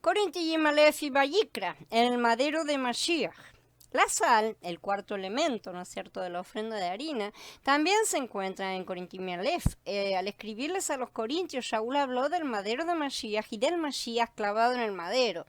Corinti Malef y Vallicra, el madero de Mashiach. La sal, el cuarto elemento, ¿no es cierto?, de la ofrenda de harina, también se encuentra en Corinti Malef. Al escribirles a los corintios, Shaul habló del madero de Mashiach y del Mashiach clavado en el madero.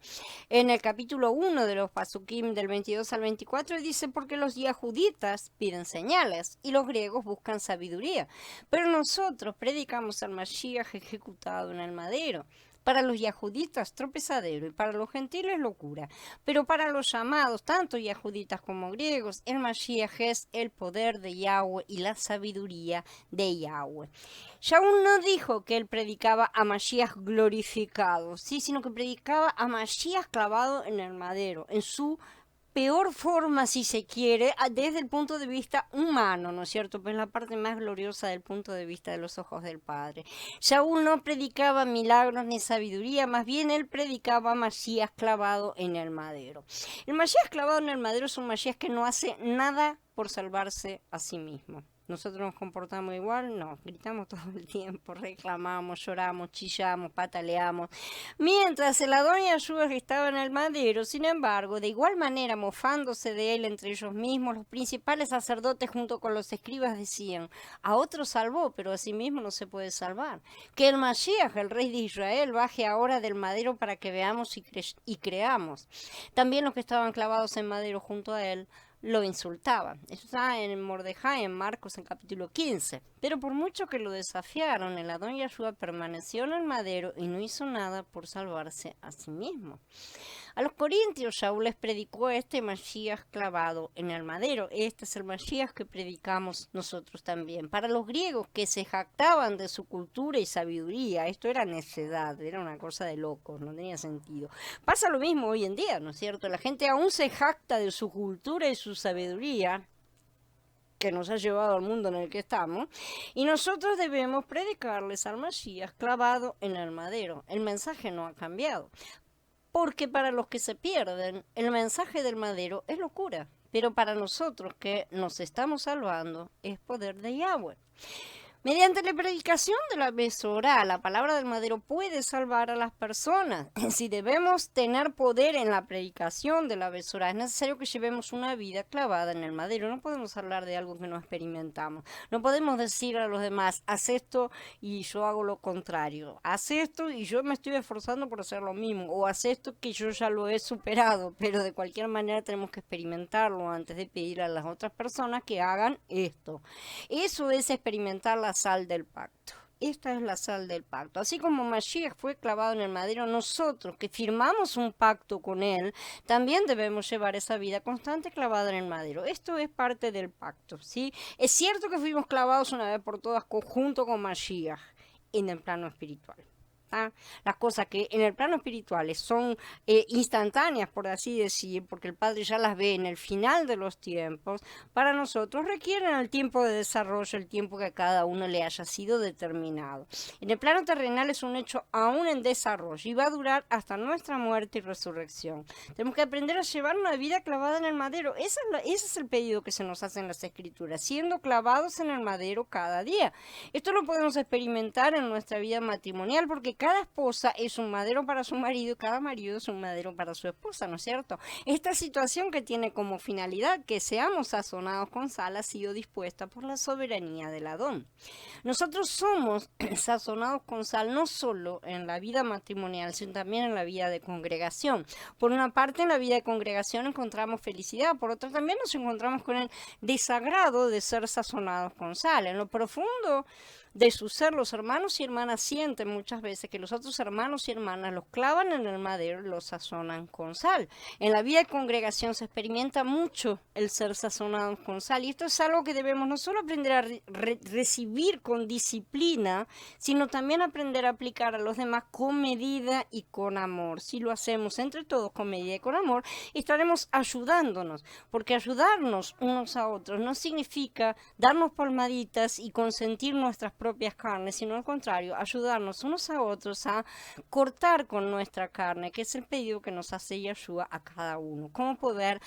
En el capítulo 1 de los Pasukim del 22 al 24 dice, porque los yahuditas piden señales y los griegos buscan sabiduría, pero nosotros predicamos al Mashiach ejecutado en el madero. Para los yahuditas, tropezadero, y para los gentiles, locura. Pero para los llamados, tanto yahuditas como griegos, el Mashiach es el poder de Yahweh y la sabiduría de Yahweh. Shaul no dijo que él predicaba a Mashiach glorificado, ¿sí? Sino que predicaba a Mashiach clavado en el madero, en su peor forma, si se quiere, desde el punto de vista humano, ¿no es cierto? Pues la parte más gloriosa del punto de vista de los ojos del Padre. Shaul no predicaba milagros ni sabiduría, más bien él predicaba Mashiach clavado en el madero. El Mashiach clavado en el madero es un Mashiach que no hace nada por salvarse a sí mismo. Nosotros nos comportamos igual, no, gritamos todo el tiempo, reclamamos, lloramos, chillamos, pataleamos. Mientras el Adón Yahshua estaba en el madero, sin embargo, de igual manera, mofándose de él entre ellos mismos, los principales sacerdotes junto con los escribas decían, a otro salvó, pero a sí mismo no se puede salvar. Que el Mashiach, el rey de Israel, baje ahora del madero para que veamos y creamos. También los que estaban clavados en madero junto a él, lo insultaban. Eso está en Mordejai, en Marcos, en capítulo 15. Pero por mucho que lo desafiaron, el Adón Yahshua permaneció en el madero y no hizo nada por salvarse a sí mismo. A los corintios Shaul les predicó este Mashiach clavado en el madero. Este es el Mashiach que predicamos nosotros también. Para los griegos que se jactaban de su cultura y sabiduría, esto era necedad, era una cosa de locos, no tenía sentido. Pasa lo mismo hoy en día, ¿no es cierto? La gente aún se jacta de su cultura y su sabiduría, que nos ha llevado al mundo en el que estamos, y nosotros debemos predicarles al Mashiach clavado en el madero. El mensaje no ha cambiado. Porque para los que se pierden, el mensaje del madero es locura. Pero para nosotros que nos estamos salvando, es poder de Yahweh. Mediante la predicación de la Besorá, la palabra del madero puede salvar a las personas. Si debemos tener poder en la predicación de la Besorá, es necesario que llevemos una vida clavada en el madero. No podemos hablar de algo que no experimentamos. No podemos decir a los demás, haz esto y yo hago lo contrario. Haz esto y yo me estoy esforzando por hacer lo mismo. O haz esto que yo ya lo he superado. Pero de cualquier manera tenemos que experimentarlo antes de pedir a las otras personas que hagan esto. Eso es experimentar la sal del pacto. Esta es la sal del pacto. Así como Mashiach fue clavado en el madero, nosotros que firmamos un pacto con él, también debemos llevar esa vida constante clavada en el madero. Esto es parte del pacto, ¿sí? Es cierto que fuimos clavados una vez por todas junto con Mashiach en el plano espiritual. Las cosas que en el plano espiritual son instantáneas, por así decir, porque el Padre ya las ve en el final de los tiempos, para nosotros requieren el tiempo de desarrollo, el tiempo que a cada uno le haya sido determinado. En el plano terrenal es un hecho aún en desarrollo y va a durar hasta nuestra muerte y resurrección. Tenemos que aprender a llevar una vida clavada en el madero. Ese es el pedido que se nos hace en las Escrituras, siendo clavados en el madero cada día. Esto lo podemos experimentar en nuestra vida matrimonial porque cada esposa es un madero para su marido y cada marido es un madero para su esposa, ¿no es cierto? Esta situación que tiene como finalidad que seamos sazonados con sal ha sido dispuesta por la soberanía del Adón. Nosotros somos sazonados con sal no solo en la vida matrimonial, sino también en la vida de congregación. Por una parte, en la vida de congregación encontramos felicidad, por otra también nos encontramos con el desagrado de ser sazonados con sal. En lo profundo de su ser, los hermanos y hermanas sienten muchas veces que los otros hermanos y hermanas los clavan en el madero y los sazonan con sal. En la vida de congregación se experimenta mucho el ser sazonados con sal y esto es algo que debemos no solo aprender a recibir con disciplina, sino también aprender a aplicar a los demás con medida y con amor. Si lo hacemos entre todos con medida y con amor, estaremos ayudándonos, porque ayudarnos unos a otros no significa darnos palmaditas y consentir nuestras propias carnes, sino al contrario, ayudarnos unos a otros a cortar con nuestra carne, que es el pedido que nos hace Yahshua a cada uno. Cómo poder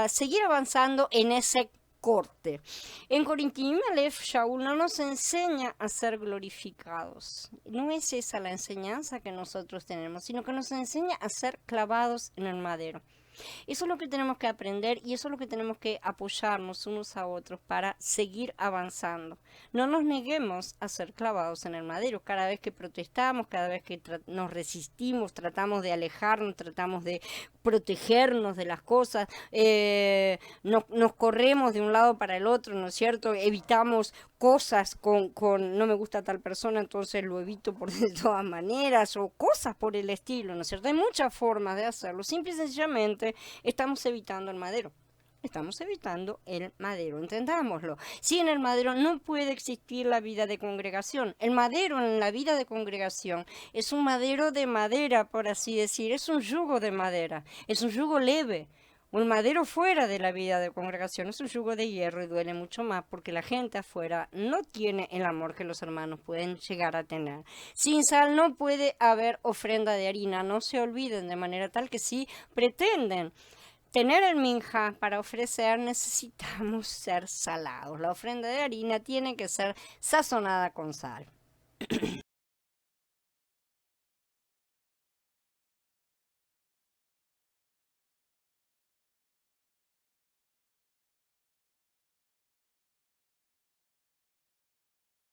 seguir avanzando en ese corte. En Corintiim Aleph, Shaul no nos enseña a ser glorificados. No es esa la enseñanza que nosotros tenemos, sino que nos enseña a ser clavados en el madero. Eso es lo que tenemos que aprender y eso es lo que tenemos que apoyarnos unos a otros para seguir avanzando. No nos neguemos a ser clavados en el madero. Cada vez que protestamos, cada vez que nos resistimos, tratamos de alejarnos, tratamos de protegernos de las cosas, nos corremos de un lado para el otro, ¿no es cierto? Evitamos cosas con no me gusta tal persona, entonces lo evito por de todas maneras, o cosas por el estilo, ¿no es cierto? Hay muchas formas de hacerlo. Simple y sencillamente estamos evitando el madero. Estamos evitando el madero, entendámoslo. Si en el madero no puede existir la vida de congregación, el madero en la vida de congregación es un madero de madera, por así decir, es un yugo de madera, es un yugo leve. Un madero fuera de la vida de congregación es un yugo de hierro y duele mucho más porque la gente afuera no tiene el amor que los hermanos pueden llegar a tener. Sin sal no puede haber ofrenda de harina, no se olviden, de manera tal que si pretenden tener el minja para ofrecer, necesitamos ser salados. La ofrenda de harina tiene que ser sazonada con sal.